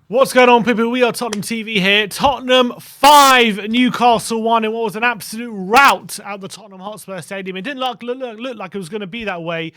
What's going on, people? We are Tottenham TV here. Tottenham 5, Newcastle 1. It was an absolute rout at the Tottenham Hotspur Stadium. It didn't look like it was going to be that way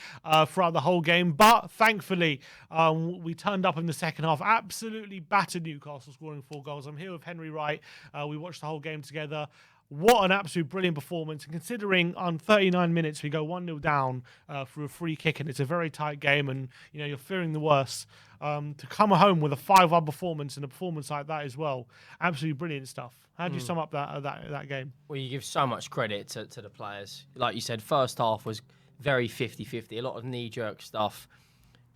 throughout the whole game, but thankfully we turned up in the second half. Absolutely battered Newcastle, scoring 4 goals. I'm here with Henry Wright. We watched the whole game together. What an absolute brilliant performance. And considering on 39 minutes we go 1-0 down through a free kick, and it's a very tight game, and you're fearing the worst. To come home with a 5-1 performance and a performance like that as well, absolutely brilliant stuff. How do you sum up that game? Well, you give so much credit to the players. Like you said, first half was very 50-50, a lot of knee-jerk stuff.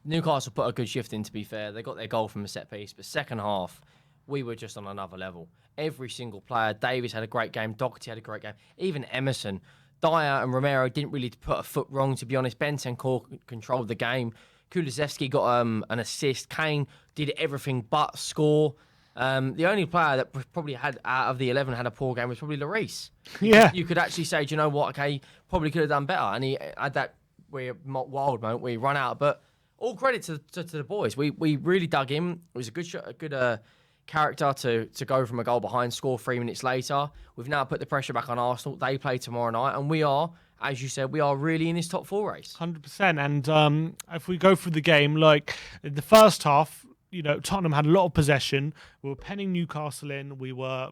Newcastle put a good shift in, to be fair. They got their goal from a set piece, but second half, we were just on another level. Every single player, Davies had a great game, Doherty had a great game, even Emerson. Dyer and Romero didn't really put a foot wrong, to be honest. Bentancur controlled the game. Kulusevski got an assist. Kane did everything but score. The only player that probably had out of the 11 had a poor game was probably Lloris. Yeah. You could actually say, do you know what? Okay, probably could have done better. And he had that wild moment where he run out. But all credit to the boys. We really dug in. It was a good shot, a good character to go from a goal behind, score 3 minutes later. We've now put the pressure back on Arsenal. They play tomorrow night, and we are, as you said, we are really in this top 4 race. 100%. And if we go through the game, like the first half, Tottenham had a lot of possession. We were penning Newcastle in. We were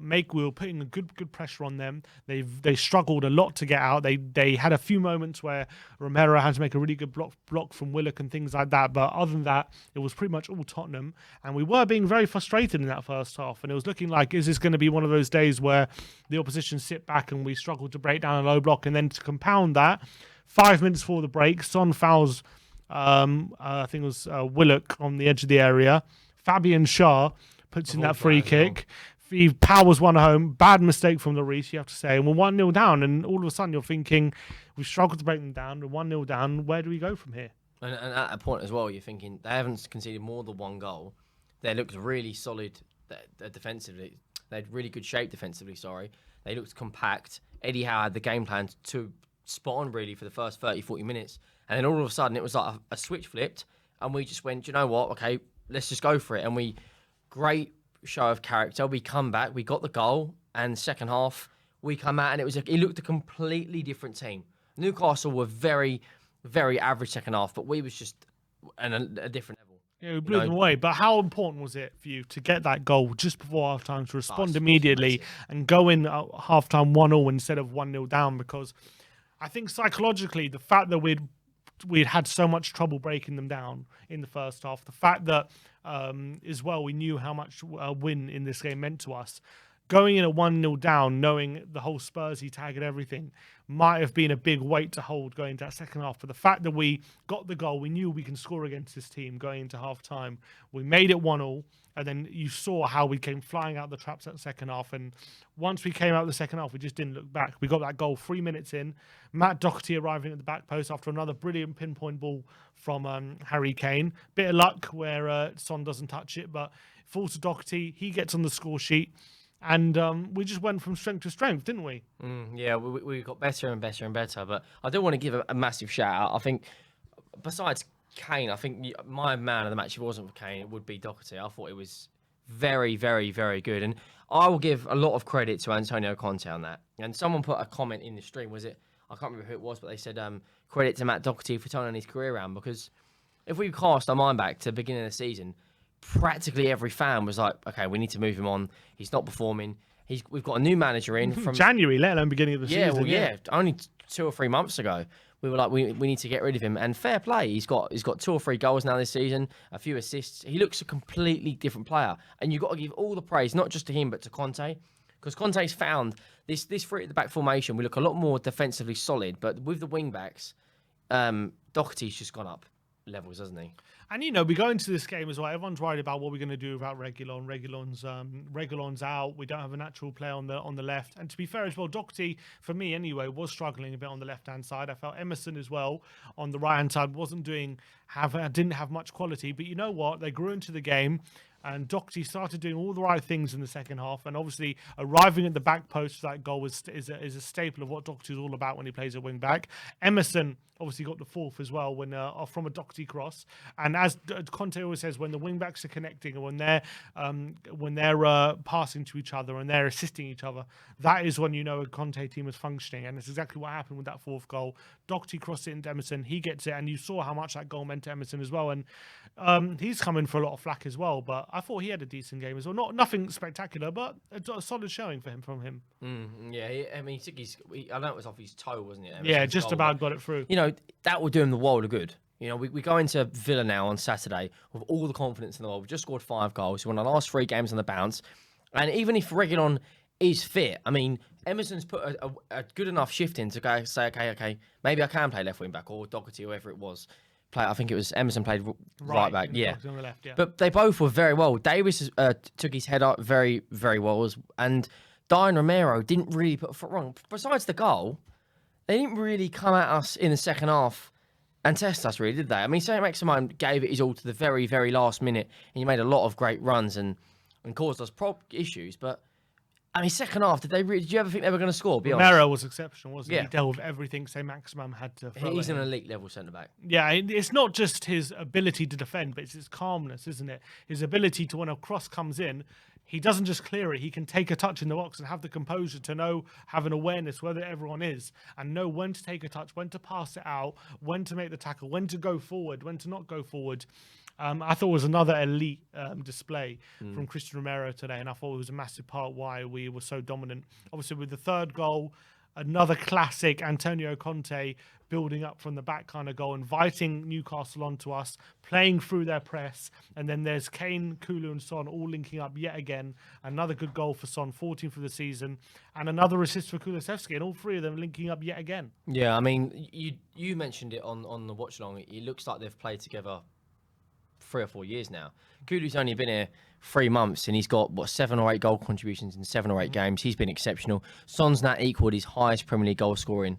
putting a good pressure on them. They struggled a lot to get out. They had a few moments where Romero had to make a really good block from Willock and things like that. But other than that, it was pretty much all Tottenham. And we were being very frustrated in that first half. And it was looking like, is this going to be one of those days where the opposition sit back and we struggle to break down a low block? And then to compound that, 5 minutes before the break, Son fouls I think it was Willock on the edge of the area. Fabian Schär puts in that free kick. He powers one home. Bad mistake from Lloris, you have to say. And we're 1-0 down. And all of a sudden you're thinking, we've struggled to break them down. We're 1-0 down. Where do we go from here? And at that point as well, you're thinking, they haven't conceded more than 1 goal. They looked really solid defensively. They had really good shape defensively, sorry. They looked compact. Eddie Howe had the game plan to spot on, really, for the first 30, 40 minutes. And then all of a sudden, it was like a switch flipped, and we just went, do you know what? Okay, let's just go for it. And great show of character. We come back, we got the goal, and second half, we come out, and it looked a completely different team. Newcastle were very, very average second half, but we was just at a different level. Yeah, we blew them away. But how important was it for you to get that goal just before half-time, to respond immediately and go in at half-time 1-0 instead of 1-0 down? Because I think psychologically, the fact that we'd had so much trouble breaking them down in the first half, the fact that as well we knew how much a win in this game meant to us, going in at 1-0 down, knowing the whole Spursy tag and everything, might have been a big weight to hold going into that second half. But the fact that we got the goal, we knew we can score against this team going into half-time. We made it 1-0, and then you saw how we came flying out the traps at the second half. And once we came out the second half, we just didn't look back. We got that goal 3 minutes in. Matt Doherty arriving at the back post after another brilliant pinpoint ball from Harry Kane. Bit of luck where Son doesn't touch it, but it falls to Doherty. He gets on the score sheet. And we just went from strength to strength, didn't we? Yeah, we got better and better and better. But I do want to give a massive shout out. I think, besides Kane, I think my man of the match, if it wasn't for Kane, it would be Doherty. I thought it was very, very, very good. And I will give a lot of credit to Antonio Conte on that. And someone put a comment in the stream, was it? I can't remember who it was, but they said credit to Matt Doherty for turning his career around. Because if we cast our mind back to the beginning of the season, practically every fan was like, okay, we need to move him on. He's not performing. We've got a new manager in from January, let alone beginning of the season. Well, yeah, only 2 or 3 months ago. We were like, we need to get rid of him. And fair play, he's got 2 or 3 goals now this season, a few assists. He looks a completely different player. And you've got to give all the praise, not just to him, but to Conte. Because Conte's found this 3 at the back formation, we look a lot more defensively solid. But with the wing backs, Doherty's just gone up levels, hasn't he? And we go into this game as well. Everyone's worried about what we're going to do without Reguilon. Reguilon's out. We don't have a natural player on the left. And to be fair as well, Doherty, for me anyway, was struggling a bit on the left hand side. I felt Emerson as well on the right hand side didn't have much quality. But you know what? They grew into the game. And Doherty started doing all the right things in the second half, and obviously arriving at the back post for that goal is a staple of what Doherty is all about when he plays at wing back. Emerson obviously got the fourth as well when from a Doherty cross. And as Conte always says, when the wing backs are connecting and when they're passing to each other and they're assisting each other, that is when you know a Conte team is functioning. And it's exactly what happened with that fourth goal. Doherty crossed it into Emerson, he gets it, and you saw how much that goal meant to Emerson as well. And he's coming for a lot of flack as well, but I thought he had a decent game as well. Nothing spectacular, but a solid showing from him. Yeah, I mean, I know it was off his toe, wasn't it? Yeah, just about got it through. You know, that will do him the world of good. You know, we go into Villa now on Saturday with all the confidence in the world. We've just scored 5 goals. We won the last 3 games on the bounce. And even if Reguilon is fit, I mean, Emerson's put a good enough shift in to go say, okay, maybe I can play left wing back, or Doherty, whoever it was. I think it was Emerson played right back. Yeah. On the left, yeah. But they both were very well. Davis took his head up very, very well. And Dion Romero didn't really put a foot wrong. Besides the goal, they didn't really come at us in the second half and test us, really, did they? I mean, Saint-Maximin gave it his all to the very, very last minute, and he made a lot of great runs and caused us issues. But, I mean, second half, did you ever think they were going to score? Romero was exceptional, wasn't he? He dealt with everything Saint-Maximin had to throw. He's an elite level centre-back. Yeah, it's not just his ability to defend, but it's his calmness, isn't it? His ability to, when a cross comes in, he doesn't just clear it. He can take a touch in the box and have the composure to have an awareness where everyone is and know when to take a touch, when to pass it out, when to make the tackle, when to go forward, when to not go forward. I thought it was another elite display from Christian Romero today, and I thought it was a massive part why we were so dominant. Obviously, with the third goal, another classic Antonio Conte building up from the back kind of goal, inviting Newcastle onto us, playing through their press. And then there's Kane, Kulu and Son all linking up yet again. Another good goal for Son, 14 for the season. And another assist for Kulusevski, and all 3 of them linking up yet again. Yeah, I mean, you mentioned it on the watch-along. It looks like they've played together 3 or 4 years now. Kulu's only been here 3 months, and he's got 7 or 8 goal contributions in 7 or 8 games. He's been exceptional. Son's now equalled his highest Premier League goal scoring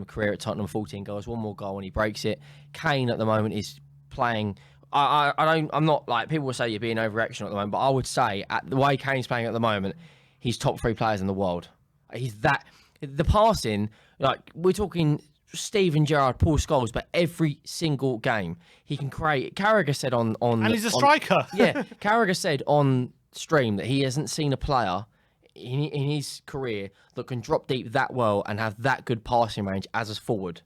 career at Tottenham, 14 goals, 1 more goal, and he breaks it. Kane at the moment is playing. I'm not like people will say you're being overreaction at the moment, but I would say at the way Kane's playing at the moment, he's top 3 players in the world. The passing, like we're talking. Steven Gerrard, Paul Scholes, but every single game he can create. Carragher said on and he's a striker. Yeah, Carragher said on stream that he hasn't seen a player in his career that can drop deep that well and have that good passing range as a forward.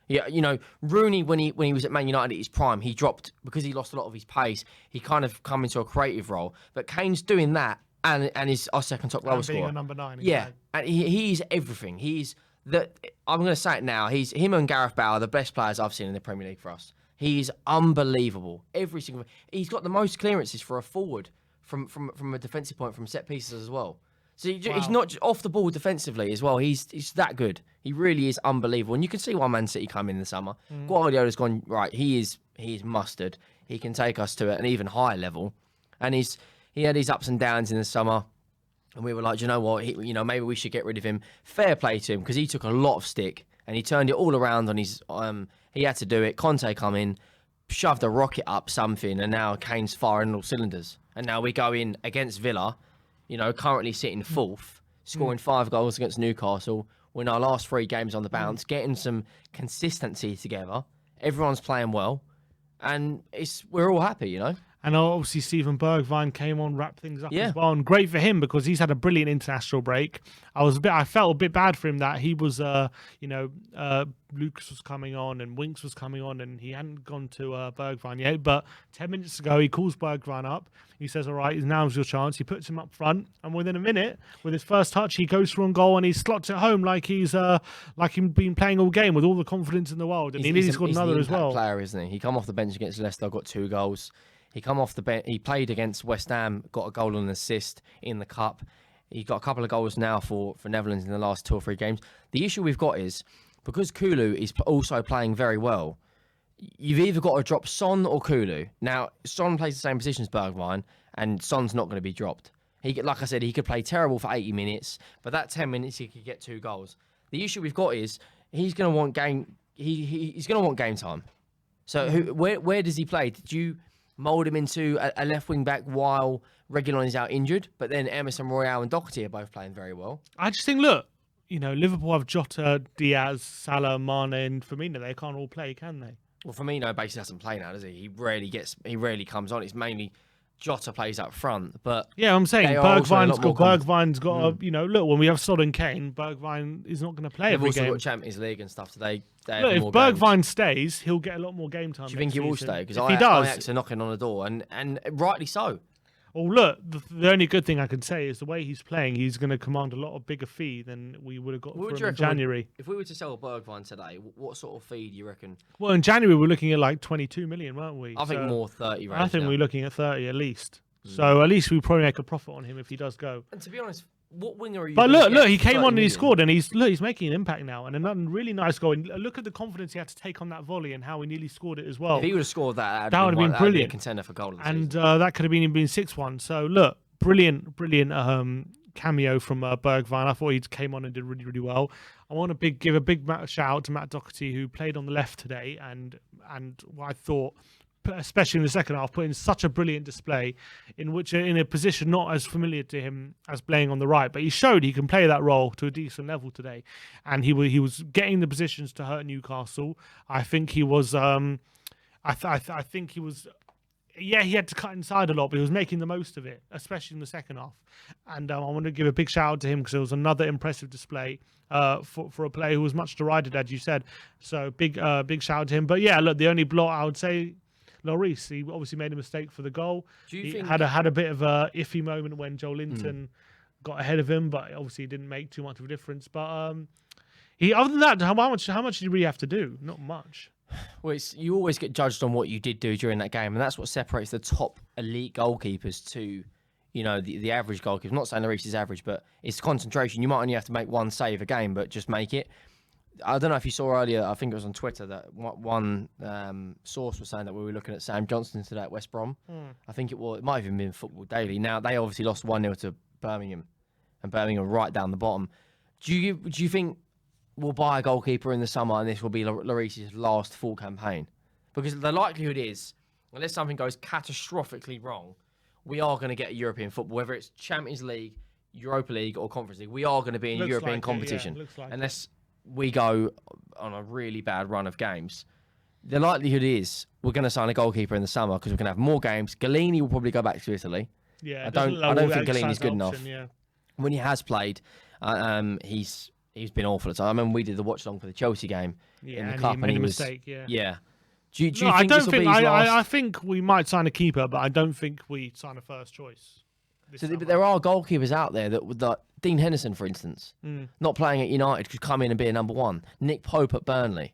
Yeah, you know, Rooney when he was at Man United at his prime, he dropped because he lost a lot of his pace. He kind of come into a creative role, but Kane's doing that and is our second top goal scorer. Being a number 9. Yeah, and he's everything. I'm going to say it now. Him and Gareth Bale are the best players I've seen in the Premier League for us. He's unbelievable. He's got the most clearances for a forward from a defensive point from set pieces as well. So he's not just off the ball defensively as well. He's that good. He really is unbelievable. And you can see why Man City come in the summer. Guardiola's gone right. He is mustard. He can take us to an even higher level. And he had his ups and downs in the summer. And we were like, you know what? Maybe we should get rid of him. Fair play to him because he took a lot of stick and he turned it all around on his. He had to do it. Conte come in, shoved a rocket up something, and now Kane's firing all cylinders. And now we go in against Villa, currently sitting 4th, scoring 5 goals against Newcastle. Win our last 3 games on the bounce, getting some consistency together. Everyone's playing well, and we're all happy, And obviously Steven Bergwijn came on, wrapped things up as well, and great for him because he's had a brilliant international break. I felt a bit bad for him that he was, Lucas was coming on and Winks was coming on, and he hadn't gone to Bergwijn yet. But 10 minutes ago, he calls Bergwijn up. He says, "All right, now's your chance." He puts him up front, and within a minute, with his first touch, he goes for on goal and he slots it home like he's been playing all game with all the confidence in the world. And he's scored another as well. Player, isn't he? He come off the bench against Leicester, got 2 goals. He come off the bench. He played against West Ham, got a goal and an assist in the cup. He got a couple of goals now for Netherlands in the last 2 or 3 games. The issue we've got is because Kulu is also playing very well. You've either got to drop Son or Kulu. Now Son plays the same position as Bergwijn, and Son's not going to be dropped. Like I said, he could play terrible for 80 minutes, but that 10 minutes he could get 2 goals. The issue we've got is he's going to want game. He's going to want game time. So where does he play? mould him into a left wing back while Reguilon is out injured. But then Emerson Royale and Doherty are both playing very well. I just think, look, Liverpool have Jota, Diaz, Salah, Mane, and Firmino. They can't all play, can they? Well, Firmino basically doesn't play now, does he? He rarely comes on. It's mainly Jota plays up front. But yeah, I'm saying Bergwijn's got look, when we have Son and Kane, Bergwijn is not going to play every game. They've also got Champions League and stuff today. Look, if Bergwijn stays, he'll get a lot more game time. Do you think he will stay? Because Ajax are knocking on the door, and rightly so. Well, look, the only good thing I can say is the way he's playing, he's going to command a lot of bigger fee than we would have got for him in January. If we were to sell Bergwijn today, what sort of fee do you reckon? Well, in January, we're looking at like 22 million, weren't we? I think more 30. I think we're looking at 30 at least. So at least we probably make a profit on him if he does go. And to be honest, what winger are you? But look, he came on and he scored, and he's making an impact now, and another really nice goal. And look at the confidence he had to take on that volley and how he nearly scored it as well. If he would have scored that would have been brilliant. A contender for goal of the season. That could have been 6-1. So look, brilliant cameo from Bergwijn. I thought he came on and did really, really well. I want to give a big shout out to Matt Doherty, who played on the left today, and what I thought, especially in the second half, put in such a brilliant display in a position not as familiar to him as playing on the right, but he showed he can play that role to a decent level today, and he was getting the positions to hurt Newcastle. I think he was I think he was. Yeah, he had to cut inside a lot, but he was making the most of it, especially in the second half. And I want to give a big shout out to him because it was another impressive display for a player who was much derided, as you said. So big shout out to him. But yeah, look, the only blot I would say, Lloris, he obviously made a mistake for the goal. He had a bit of a iffy moment when Joe Linton got ahead of him, but obviously he didn't make too much of a difference. But other than that, how much did he really have to do? Not much. Well, you always get judged on what you did do during that game, and that's what separates the top elite goalkeepers to, the average goalkeeper. I'm not saying Lloris is average, but it's concentration. You might only have to make one save a game, but just make it. I don't know if you saw earlier, I think it was on Twitter, that one source was saying that we were looking at Sam Johnson today at West Brom. I think it might have even been Football Daily. Now, they obviously lost 1-0 to Birmingham, and Birmingham right down the bottom. Do you think we'll buy a goalkeeper in the summer and this will be Lloris's last full campaign? Because the likelihood is, unless something goes catastrophically wrong, we are going to get a European football, whether it's Champions League, Europa League or Conference League. We are going to be in European competition. Unless we go on a really bad run of games. The likelihood is we're going to sign a goalkeeper in the summer because we're going to have more games. Galini will probably go back to Italy. Yeah, I don't think Galini's good enough. Yeah. When he has played, he's been awful at times. I remember we did the watch along for the Chelsea game in the cup, and he was mistake. Yeah. Do you think this will be his last? I think we might sign a keeper, but I don't think we sign a first choice. But there are goalkeepers out there that would, like Dean Henderson, for instance, not playing at United, could come in and be a number one. Nick Pope at Burnley.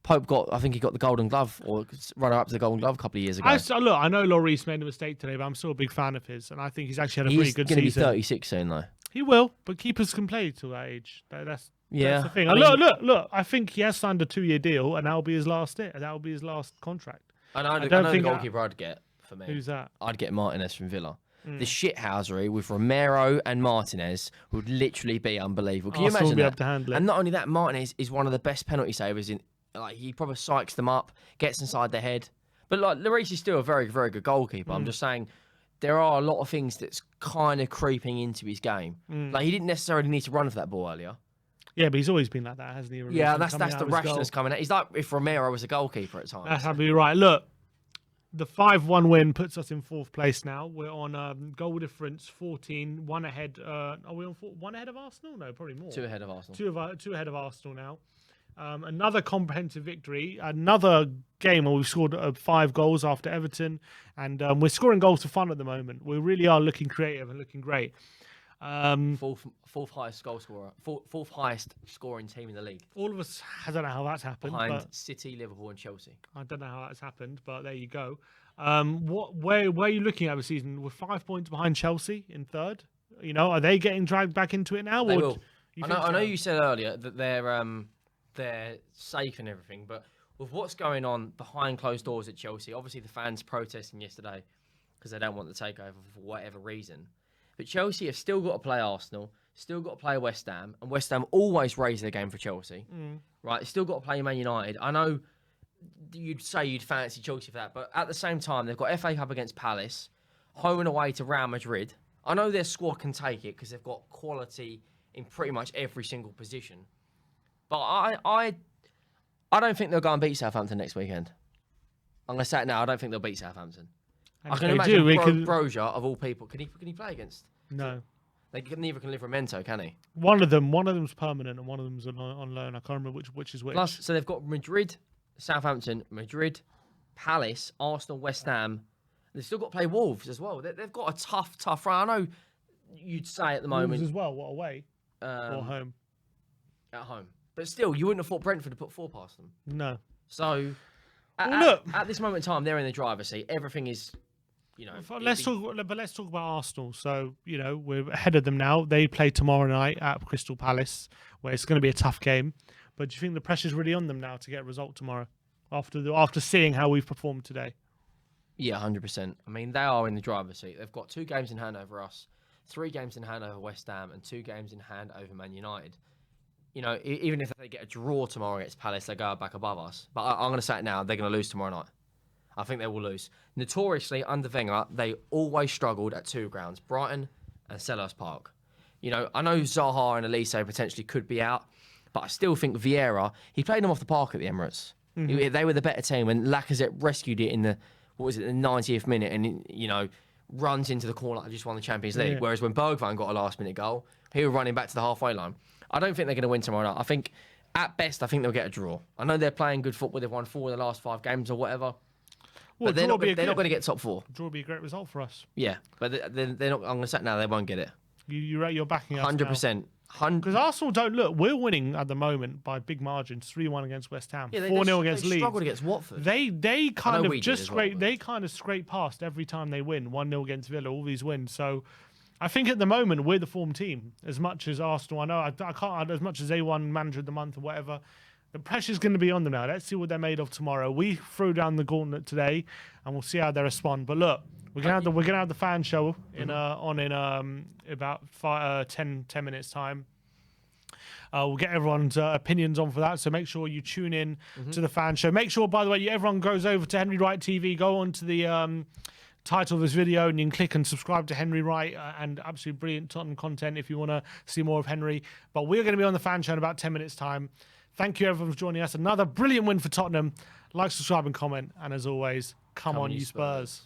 I think he got the Golden Glove or runner-up to the Golden Glove a couple of years ago. I know Lloris made a mistake today, but I'm still a big fan of his, and I think he's actually had a pretty good season. He's going to be 36 soon, though. He will, but keepers can play till that age. That's the thing. Look, I think he has signed a 2-year deal, and that'll be his last contract. And I know the goalkeeper I'd get for me. Who's that? I'd get Martinez from Villa. The shithousery with Romero and Martinez would literally be unbelievable. Can you imagine be that? Able to handle it. And not only that, Martinez is one of the best penalty savers in. Like, he probably psychs them up, gets inside their head. But like Lloris is still a very, very good goalkeeper. I'm just saying there are a lot of things that's kind of creeping into his game. Like, he didn't necessarily need to run for that ball earlier. Yeah, but he's always been like that, hasn't he? Yeah, that's the rashness coming out. He's like if Romero was a goalkeeper at times. That's absolutely right. Look, the 5-1 win puts us in 4th place now. We're on goal difference 14, one ahead. Are we on one ahead of Arsenal? No, probably more. 2 ahead of Arsenal. Two ahead of Arsenal now. Another comprehensive victory. Another game where we've scored 5 goals after Everton, and we're scoring goals for fun at the moment. We really are looking creative and looking great. Fourth highest goal scorer, fourth highest scoring team in the league. All of us, I don't know how that's happened. Behind City, Liverpool, and Chelsea. I don't know how that's happened, but there you go. Where are you looking at the season? We're 5 points behind Chelsea in 3rd. Are they getting dragged back into it now? They will. I know you said earlier that they're safe and everything, but with what's going on behind closed doors at Chelsea, obviously the fans protesting yesterday because they don't want the takeover for whatever reason. But Chelsea have still got to play Arsenal, still got to play West Ham, and West Ham always raise their game for Chelsea. Right? Still got to play Man United. I know you'd say you'd fancy Chelsea for that, but at the same time, they've got FA Cup against Palace, home and away to Real Madrid. I know their squad can take it because they've got quality in pretty much every single position. But I don't think they'll go and beat Southampton next weekend. I'm going to say it now. I don't think they'll beat Southampton. And I if can they imagine do, Broja, of all people. Can he play against? No. Neither can Livramento, can he? One of them's permanent and one of them's on loan. I can't remember which is which. Plus, so they've got Madrid, Southampton, Madrid, Palace, Arsenal, West Ham. They've still got to play Wolves as well. They've got a tough run. I know you'd say at the moment. Wolves as well. What, away or home? At home. But still, you wouldn't have thought Brentford to put 4 past them. No. So, Look, at this moment in time, they're in the driver's seat. Everything is, let's talk about Arsenal. So, we're ahead of them now. They play tomorrow night at Crystal Palace, where it's going to be a tough game. But do you think the pressure's really on them now to get a result tomorrow, after seeing how we've performed today? Yeah, 100%. I mean, they are in the driver's seat. They've got 2 games in hand over us, 3 games in hand over West Ham, and 2 games in hand over Man United. Even if they get a draw tomorrow against Palace, they go back above us. But I'm going to say it now, they're going to lose tomorrow night. I think they will lose. Notoriously, under Wenger, they always struggled at 2 grounds, Brighton and Selhurst Park. I know Zaha and Elise potentially could be out, but I still think Vieira, he played them off the park at the Emirates. Mm-hmm. They were the better team when Lacazette rescued it in the 90th minute and, runs into the corner like just won the Champions League. Yeah. Whereas when Bergwijn got a last-minute goal, he was running back to the halfway line. I don't think they're going to win tomorrow night. I think, at best, they'll get a draw. I know they're playing good football. They've won 4 of the last 5 games or whatever. But they're not going to get top 4. Draw would be a great result for us. Yeah, but they're not. I'm going to say now they won't get it. You're backing us 100%. Because Arsenal don't look. We're winning at the moment by big margins. 3-1 against West Ham. Yeah, 4-0 against Leeds. They struggled against Watford. They kind of just scrape. Well, they kind of scrape past every time they win. 1-0 against Villa. All these wins. So I think at the moment we're the form team. As much as Arsenal, I know I can't. As much as they won Manager of the Month or whatever. The pressure's going to be on them now. Let's see what they're made of tomorrow. We threw down the gauntlet today, and we'll see how they respond. But look, we're gonna have the fan show in about 10 minutes time. We'll get everyone's opinions on for that. So make sure you tune in to the fan show. Make sure, by the way, everyone goes over to Henry Wright TV. Go on to the title of this video and you can click and subscribe to Henry Wright and absolutely brilliant Tottenham content if you want to see more of Henry. But we're going to be on the fan show in about 10 minutes time. Thank you everyone for joining us. Another brilliant win for Tottenham. Like, subscribe and comment. And as always, come on you Spurs.